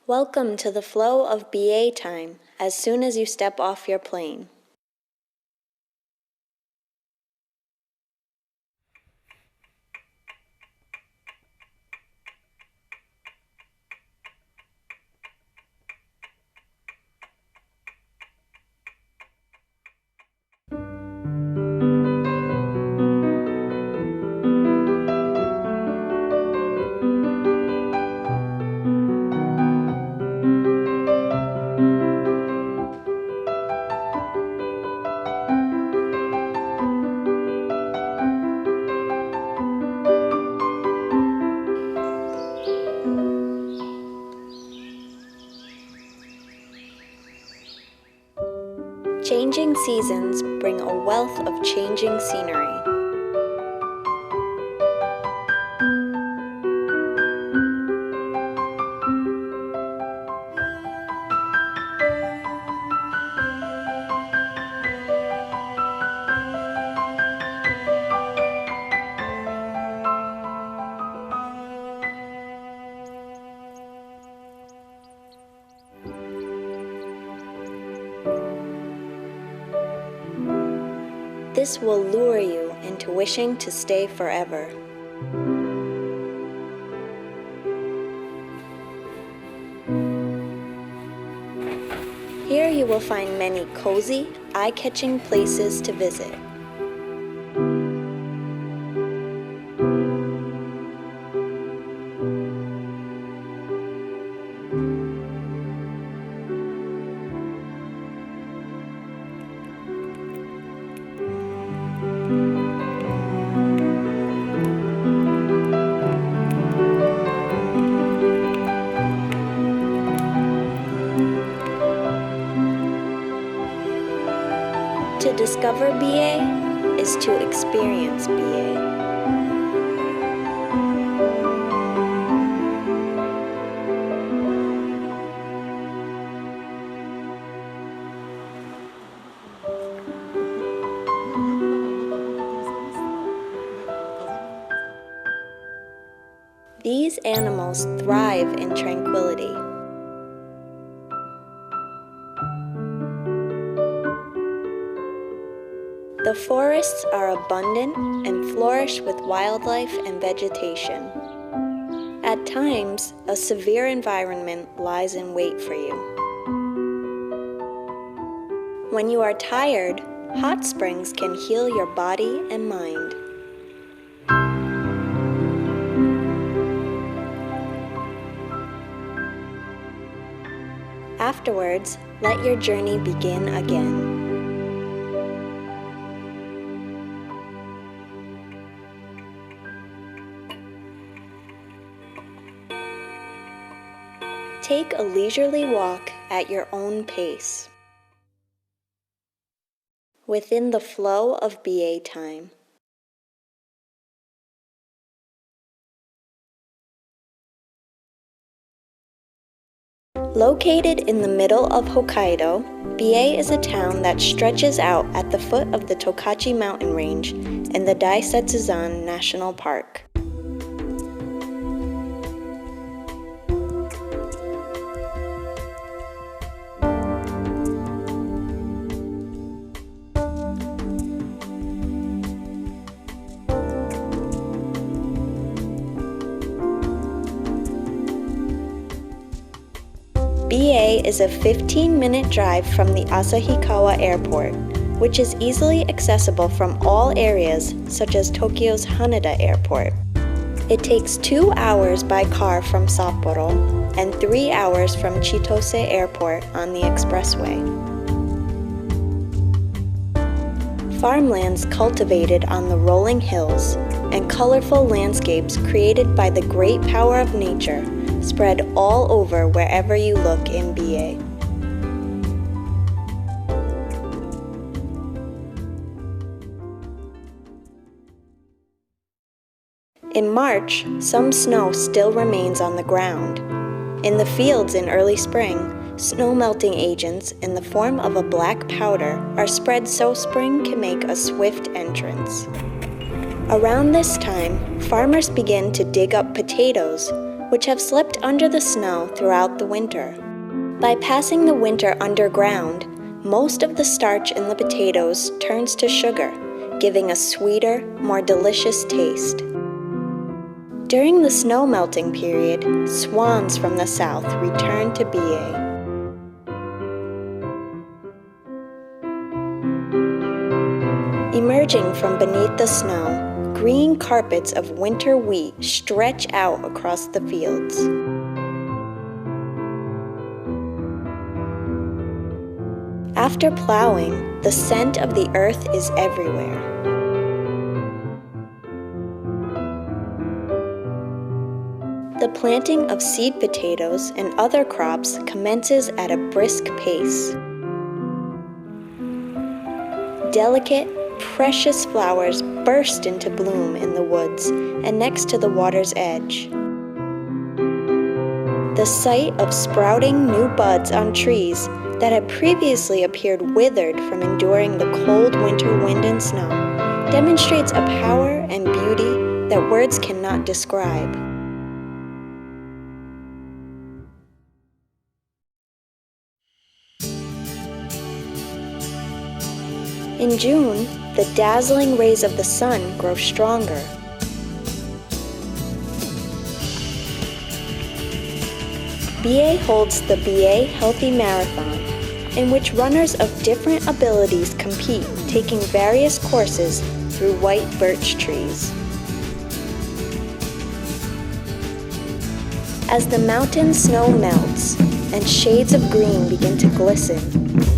Welcome to the flow of Biei time as soon as you step off your plane. Changing seasons bring a wealth of changing scenery. This will lure you into wishing to stay forever. Here you will find many cozy, eye-catching places to visit. To discover Biei is to experience Biei. These animals thrive in tranquility. The forests are abundant and flourish with wildlife and vegetation. At times, a severe environment lies in wait for you. When you are tired, hot springs can heal your body and mind. Afterwards, let your journey begin again. Take a leisurely walk at your own pace, within the flow of Biei time. Located in the middle of Hokkaido, Biei is a town that stretches out at the foot of the Tokachi mountain range in the Daisetsuzan National Park. Biei is a 15-minute drive from the Asahikawa Airport, which is easily accessible from all areas such as Tokyo's Haneda Airport. It takes 2 hours by car from Sapporo and 3 hours from Chitose Airport on the expressway. Farmlands cultivated on the rolling hills and colorful landscapes created by the great power of nature spread all over wherever you look in Biei. In March, some snow still remains on the ground. In the fields in early spring, snow melting agents in the form of a black powder are spread so spring can make a swift entrance. Around this time, farmers begin to dig up potatoes, which have slipped under the snow throughout the winter. By passing the winter underground, most of the starch in the potatoes turns to sugar, giving a sweeter, more delicious taste. During the snow melting period, swans from the south return to Biei. Emerging from beneath the snow, green carpets of winter wheat stretch out across the fields. After plowing, the scent of the earth is everywhere. The planting of seed potatoes and other crops commences at a brisk pace. Delicate, precious flowers burst into bloom in the woods and next to the water's edge. The sight of sprouting new buds on trees that had previously appeared withered from enduring the cold winter wind and snow demonstrates a power and beauty that words cannot describe. In June, the dazzling rays of the sun grow stronger. Biei holds the Biei Healthy Marathon, in which runners of different abilities compete, taking various courses through white birch trees. As the mountain snow melts and shades of green begin to glisten,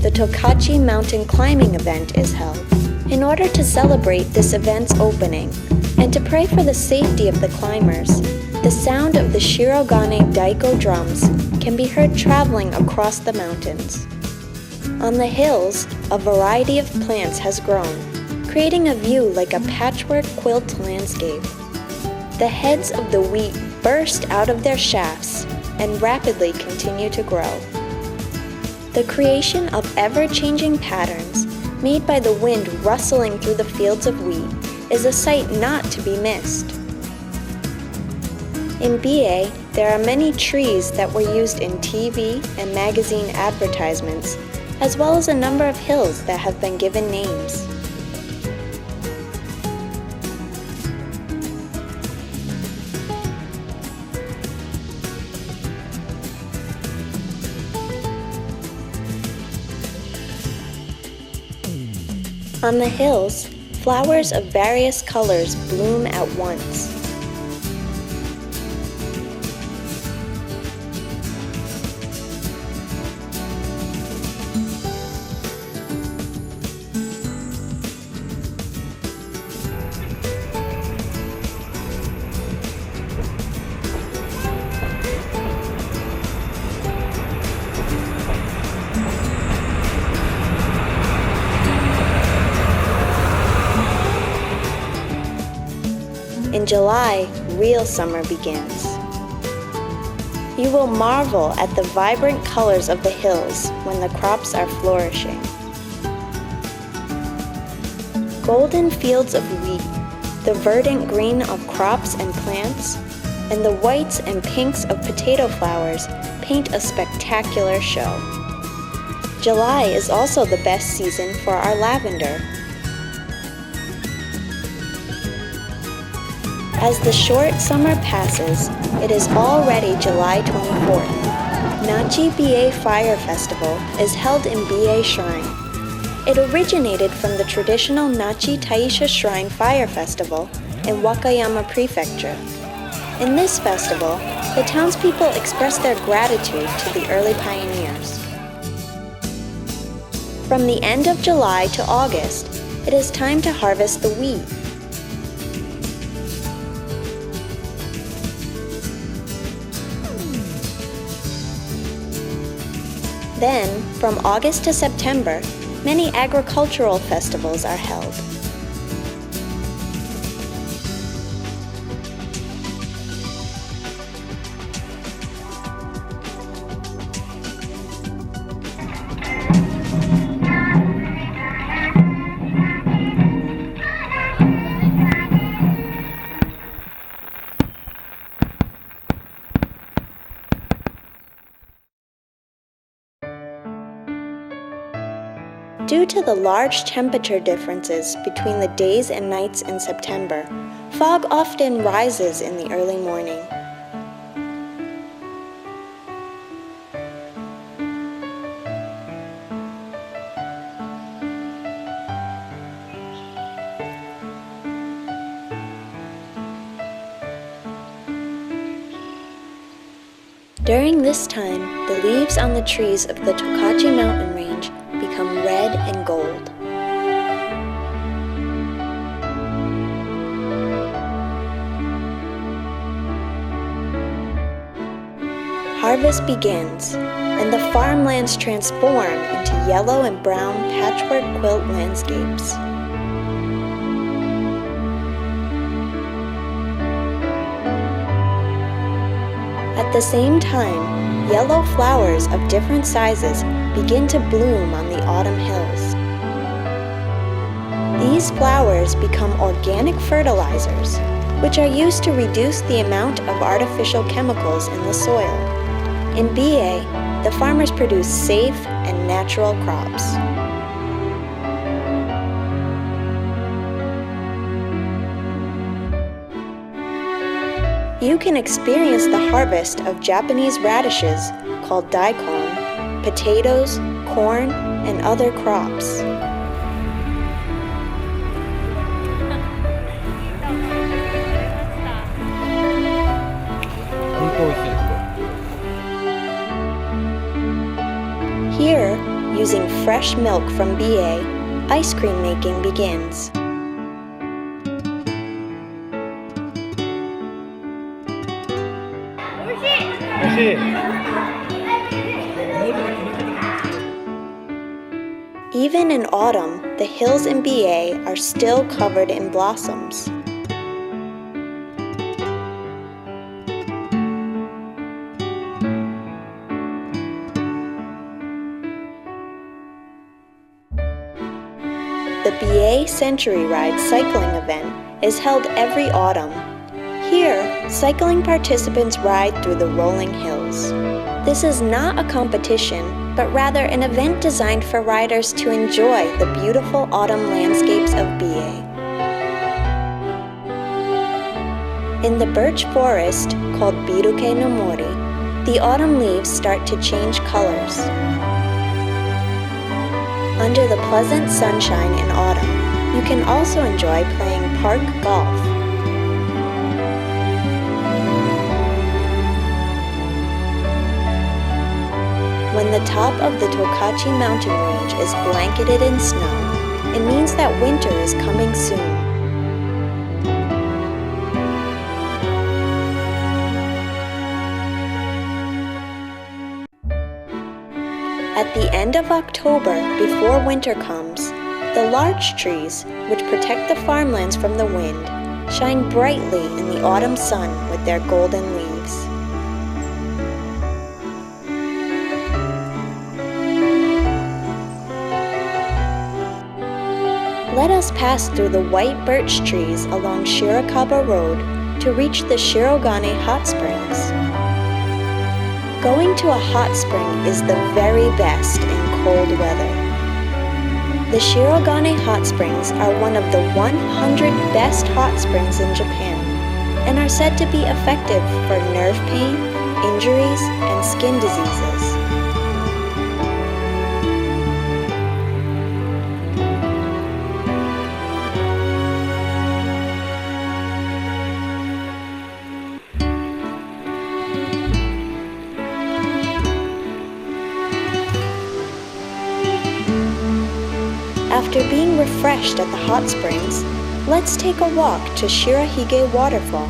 the Tokachi mountain climbing event is held. In order to celebrate this event's opening and to pray for the safety of the climbers, the sound of the Shirogane Daiko drums can be heard traveling across the mountains. On the hills, a variety of plants has grown, creating a view like a patchwork quilt landscape. The heads of the wheat burst out of their shafts and rapidly continue to grow. The creation of ever-changing patterns made by the wind rustling through the fields of wheat is a sight not to be missed. In Biei, there are many trees that were used in TV and magazine advertisements, as well as a number of hills that have been given names. On the hills, flowers of various colors bloom at once. In July, real summer begins. You will marvel at the vibrant colors of the hills when the crops are flourishing. Golden fields of wheat, the verdant green of crops and plants, and the whites and pinks of potato flowers paint a spectacular show. July is also the best season for our lavender. As the short summer passes, it is already July 24th. Nachi Biei Fire Festival is held in Biei Shrine. It originated from the traditional Nachi Taisha Shrine Fire Festival in Wakayama Prefecture. In this festival, the townspeople express their gratitude to the early pioneers. From the end of July to August, it is time to harvest the wheat. Then, from August to September, many agricultural festivals are held. Due to the large temperature differences between the days and nights in September, fog often rises in the early morning. During this time, the leaves on the trees of the Tokachi mountain range become red and gold. Harvest begins, and the farmlands transform into yellow and brown patchwork quilt landscapes. At the same time, yellow flowers of different sizes begin to bloom on the autumn hills. These flowers become organic fertilizers, which are used to reduce the amount of artificial chemicals in the soil. In Biei, the farmers produce safe and natural crops. You can experience the harvest of Japanese radishes called daikon, potatoes, corn, and other crops. Here, using fresh milk from Biei, ice cream making begins. Even in autumn, the hills in Biei are still covered in blossoms. The Biei Century Ride cycling event is held every autumn. Here, cycling participants ride through the rolling hills. This is not a competition, but rather an event designed for riders to enjoy the beautiful autumn landscapes of Biei. In the birch forest, called Biruke no Mori, the autumn leaves start to change colors. Under the pleasant sunshine in autumn, you can also enjoy playing park golf. When the top of the Tokachi mountain range is blanketed in snow, it means that winter is coming soon. At the end of October, before winter comes, the larch trees, which protect the farmlands from the wind, shine brightly in the autumn sun with their golden leaves. Let us pass through the white birch trees along Shirakaba Road to reach the Shirogane Hot Springs. Going to a hot spring is the very best in cold weather. The Shirogane Hot Springs are one of the 100 best hot springs in Japan and are said to be effective for nerve pain, injuries, and skin diseases. After being refreshed at the hot springs, let's take a walk to Shirahige Waterfall.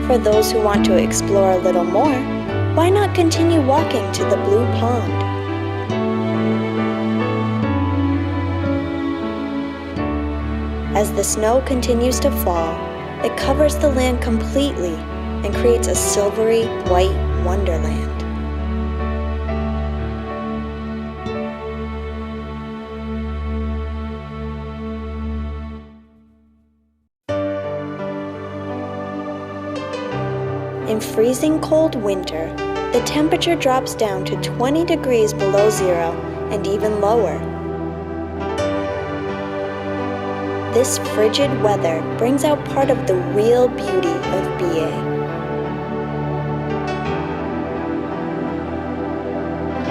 For those who want to explore a little more, why not continue walking to the Blue Pond? As the snow continues to fall, it covers the land completely and creates a silvery white wonderland. In freezing cold winter, the temperature drops down to 20 degrees below zero and even lower. This frigid weather brings out part of the real beauty of Biei.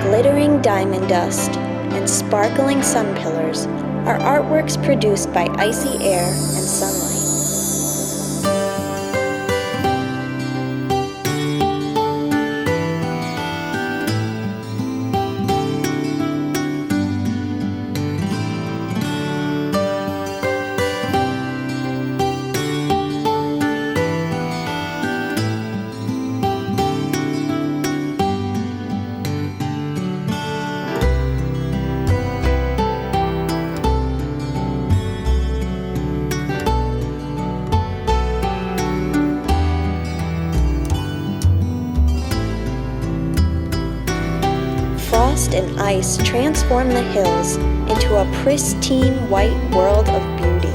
Glittering diamond dust and sparkling sun pillars are artworks produced by icy air and sunlight. Frost and ice transform the hills into a pristine white world of beauty.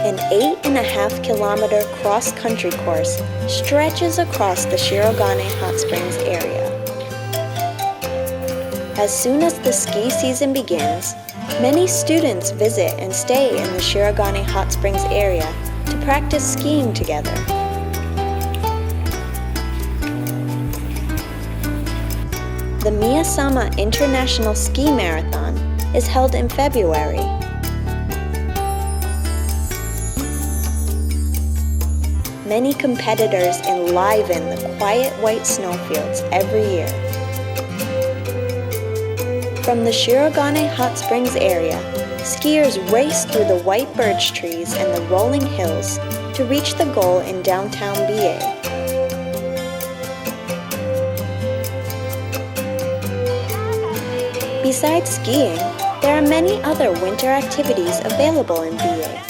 An 8.5-kilometer cross-country course stretches across the Shirogane Hot Springs area. As soon as the ski season begins, many students visit and stay in the Shirogane Hot Springs area to practice skiing together. The Miyasama International Ski Marathon is held in February. Many competitors enliven the quiet white snowfields every year. From the Shirogane Hot Springs area, skiers race through the white birch trees and the rolling hills to reach the goal in downtown Biei. Besides skiing, there are many other winter activities available in Biei.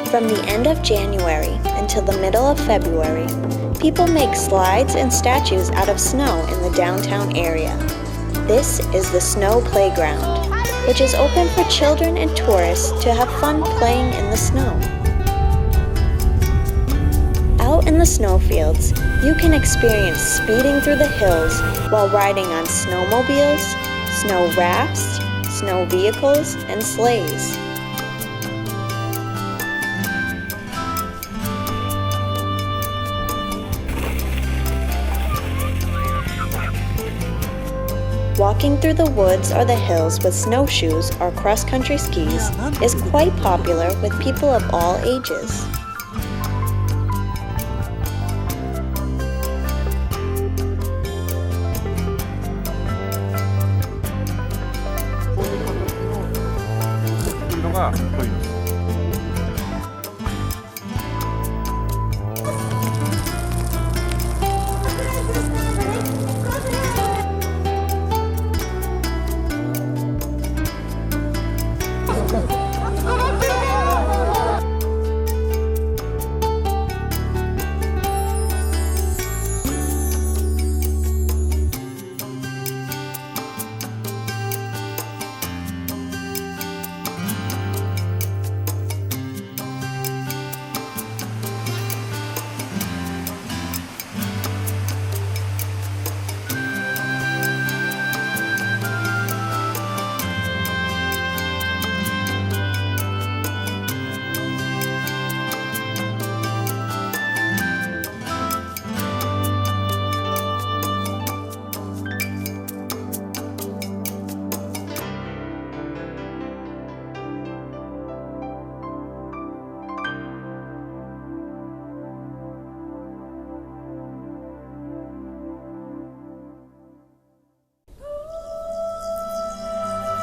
From the end of January until the middle of February, people make slides and statues out of snow in the downtown area. This is the Snow Playground, which is open for children and tourists to have fun playing in the snow. Out in the snowfields, you can experience speeding through the hills while riding on snowmobiles, snow rafts, snow vehicles, and sleighs. Walking through the woods or the hills with snowshoes or cross-country skis is quite popular with people of all ages.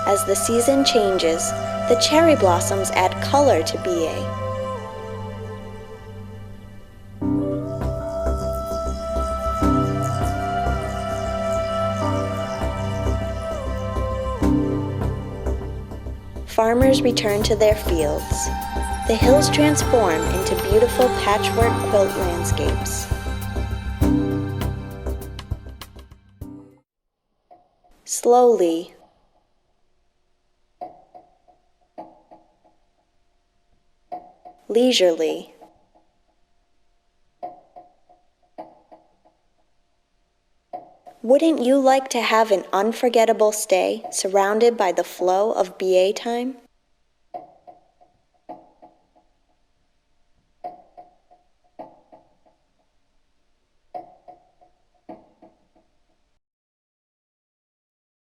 As the season changes, the cherry blossoms add color to Biei. Farmers return to their fields. The hills transform into beautiful patchwork quilt landscapes. Slowly, leisurely, wouldn't you like to have an unforgettable stay surrounded by the flow of Biei time?